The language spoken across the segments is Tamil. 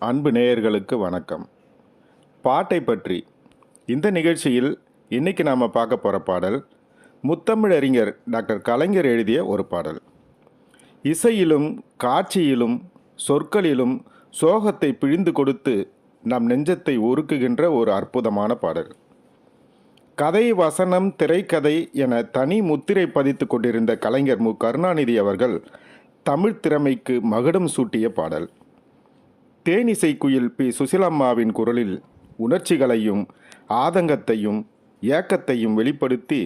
அன்பு நேயர்களுக்கு வணக்கம். பாட்டை பற்றி இந்த நிகழ்ச்சியில் இன்னைக்கு நாம் பார்க்க போகிற பாடல் முத்தமிழறிஞர் டாக்டர் கலைஞர் எழுதிய ஒரு பாடல். இசையிலும் காட்சியிலும் சொற்களிலும் சோகத்தை பிழிந்து கொடுத்து நம் நெஞ்சத்தை உருக்குகின்ற ஒரு அற்புதமான பாடல். கதை, வசனம், திரைக்கதை என தனி முத்திரை பதித்து கொண்டிருந்த கலைஞர் மு. கருணாநிதி அவர்கள் தமிழ் திறமைக்கு மகுடம் சூட்டிய பாடல். தேனிசை குயில் பி. சுசிலம்மாவின் குரலில் உணர்ச்சிகளையும் ஆதங்கத்தையும் ஏக்கத்தையும் வெளிப்படுத்தி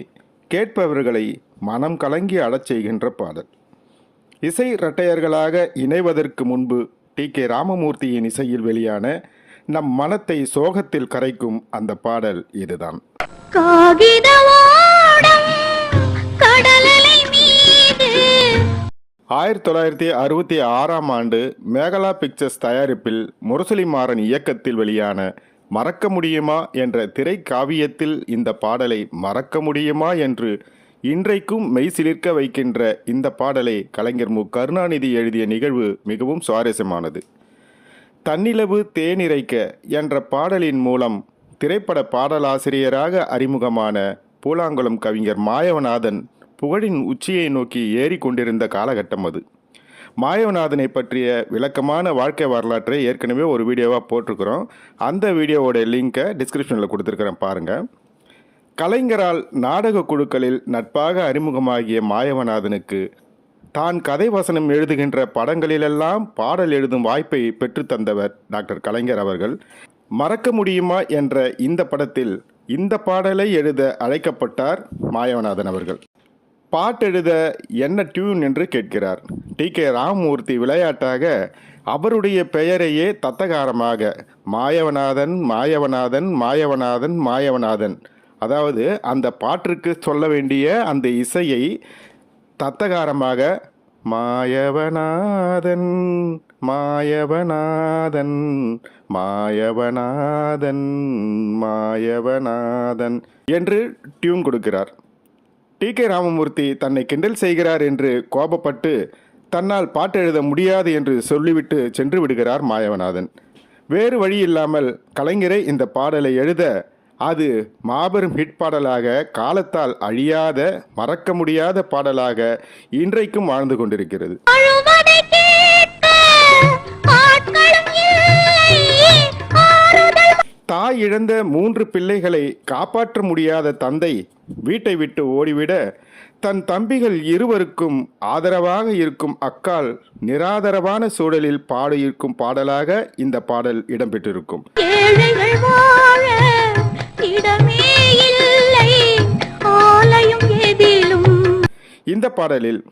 கேட்பவர்களை மனம் கலங்கி அழச் செய்கின்ற பாடல். இசை இரட்டையர்களாக இணைவதற்கு முன்பு டி.கே. ராமமூர்த்தியின் இசையில் வெளியான நம் மனத்தை சோகத்தில் கரைக்கும் அந்த பாடல் இதுதான். 1966ஆம் ஆண்டு மேகலா பிக்சர்ஸ் தயாரிப்பில் முரசொலி மாறன் இயக்கத்தில் வெளியான மறக்க முடியுமா என்ற திரை காவியத்தில் இந்த பாடலை மறக்க முடியுமா என்று இன்றைக்கும் மெய்சிலிர்க்க வைக்கின்ற இந்த பாடலை கலைஞர் மு. கருணாநிதி எழுதிய நிகழ்வு மிகவும் சுவாரஸ்யமானது. தன்னிலவு தேனிரைக்க என்ற பாடலின் மூலம் திரைப்பட பாடலாசிரியராக அறிமுகமான பூலாங்குளம் கவிஞர் மாயவநாதன் புகழின் உச்சியை நோக்கி ஏறி கொண்டிருந்த காலகட்டம் அது. மாயவநாதனை பற்றிய விளக்கமான வாழ்க்கை வரலாற்றை ஏற்கனவே ஒரு வீடியோவாக போட்டிருக்கிறோம். அந்த வீடியோவோட லிங்கை டிஸ்கிரிப்ஷனில் கொடுத்துருக்குறேன், பாருங்கள். கலைஞரால் நாடக குழுக்களில் நட்பாக அறிமுகமாகிய மாயவநாதனுக்கு தான் கதை வசனம் எழுதுகின்ற படங்களிலெல்லாம் பாடல் எழுதும் வாய்ப்பை பெற்றுத்தந்தவர் டாக்டர் கலைஞர் அவர்கள். மறக்க முடியுமா என்ற இந்த படத்தில் இந்த பாடலை எழுத அழைக்கப்பட்டார் மாயவநாதன் அவர்கள். பாட்டெழுத என்ன டியூன் என்று கேட்கிறார். டி.கே. ராமமூர்த்தி விளையாட்டாக அவருடைய பெயரையே தத்தகாரமாக மாயவநாதன் மாயவநாதன் மாயவநாதன் மாயவநாதன், அதாவது அந்த பாட்டிற்கு சொல்ல வேண்டிய அந்த இசையை தத்தகாரமாக மாயவநாதன் மாயவநாதன் மாயவநாதன் மாயவநாதன் என்று டியூன் கொடுக்கிறார். டி.கே. ராமமூர்த்தி தன்னை கிண்டல் செய்கிறார் என்று கோபப்பட்டு தன்னால் பாட்டு எழுத முடியாது என்று சொல்லிவிட்டு சென்று விடுகிறார் மாயவநாதன். வேறு வழி இல்லாமல் கலைஞரை இந்த பாடலை எழுத அது மாபெரும் ஹிட் பாடலாக, காலத்தால் அழியாத மறக்க முடியாத பாடலாக இன்றைக்கும் வாழ்ந்து கொண்டிருக்கிறது. தாய் இழந்த 3 பிள்ளைகளை காப்பாற்ற முடியாத தந்தை வீட்டை விட்டு ஓடிவிட தன் தம்பிகள் இருவருக்கும் ஆதரவாக இருக்கும் அக்கால் நிராதரவான சூழலில் பாடியிருக்கும் பாடலாக இந்த பாடல் இடம்பெற்றிருக்கும். இந்த பாடலில்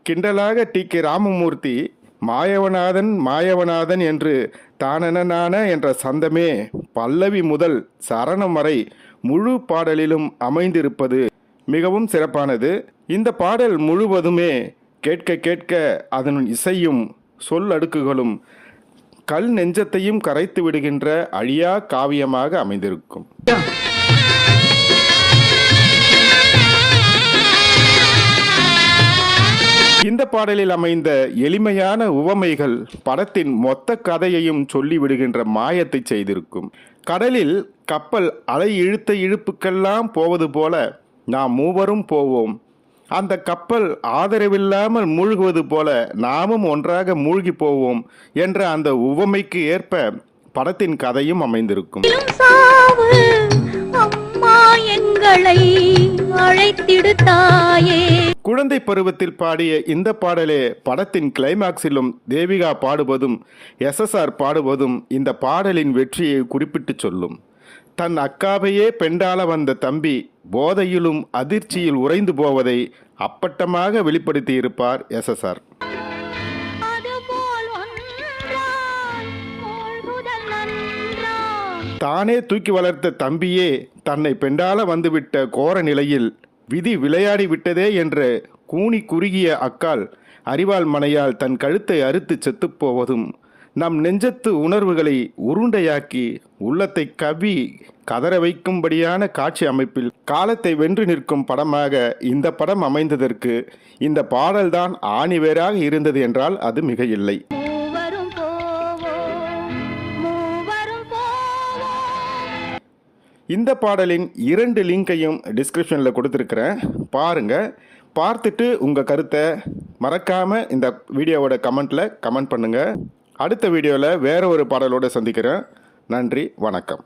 கிண்டலாக டி.கே. ராமமூர்த்தி மாயவநாதன் மாயவநாதன் என்று தானன என்ற சந்தமே பல்லவி முதல் சரணம் வரை முழு பாடலிலும் அமைந்திருப்பது மிகவும் சிறப்பானது. இந்த பாடல் முழுவதுமே கேட்க கேட்க அதன் இசையும் சொல் அடுக்குகளும் கல் நெஞ்சத்தையும் கரைத்து விடுகின்ற அழியா காவியமாக அமைந்திருக்கும். இந்த பாடலில் அமைந்த எளிமையான உவமைகள் படத்தின் மொத்த கதையையும் சொல்லிவிடுகின்ற மாயத்தை செய்திருக்கும். கடலில் கப்பல் அலை இழுத்த இழுப்புக்கெல்லாம் போவது போல நாம் மூவரும் போவோம், அந்த கப்பல் ஆதரவில்லாமல் மூழ்குவது போல நாமும் ஒன்றாக மூழ்கி போவோம் என்ற அந்த உவமைக்கு ஏற்ப படத்தின் கதையும் அமைந்திருக்கும். குழந்தை பருவத்தில் பாடிய இந்த பாடலே படத்தின் கிளைமாக்ஸிலும் தேவிகா பாடுவதும் எஸ்.எஸ்.ஆர் பாடுவதும் இந்த பாடலின் வெற்றியை குறிப்பிட்டு சொல்லும். தன் அக்காவையே பெண்டாள வந்த தம்பி போதையிலும் அதிர்ச்சியில் உறைந்து போவதை அப்பட்டமாக வெளிப்படுத்தி இருப்பார் எஸ்.எஸ்.ஆர். தானே தூக்கி வளர்த்த தம்பியே தன்னை பெண்டாள வந்துவிட்ட கோர நிலையில் விதி விளையாடி விட்டதே என்ற கூனி குறுகிய அக்கால் அறிவாள் மனையால் தன் கழுத்தை அறுத்து செத்துப்போவதும் நம் நெஞ்சத்து உணர்வுகளை உருண்டையாக்கி உள்ளத்தை கவி கதற வைக்கும்படியான காட்சி அமைப்பில் காலத்தை வென்று நிற்கும் படமாக இந்த படம் அமைந்ததற்கு இந்த பாடல்தான் ஆணிவேராக இருந்தது என்றால் அது மிக இல்லை. இந்த பாடலின் 2 லிங்கையும் டிஸ்கிரிப்ஷனில் கொடுத்துருக்குறேன், பாருங்கள். பார்த்துட்டு உங்கள் கருத்தை மறக்காமல் இந்த வீடியோவோட கமெண்ட் பண்ணுங்கள். அடுத்த வீடியோவில் வேறு ஒரு பாடலோடு சந்திக்கிறேன். நன்றி, வணக்கம்.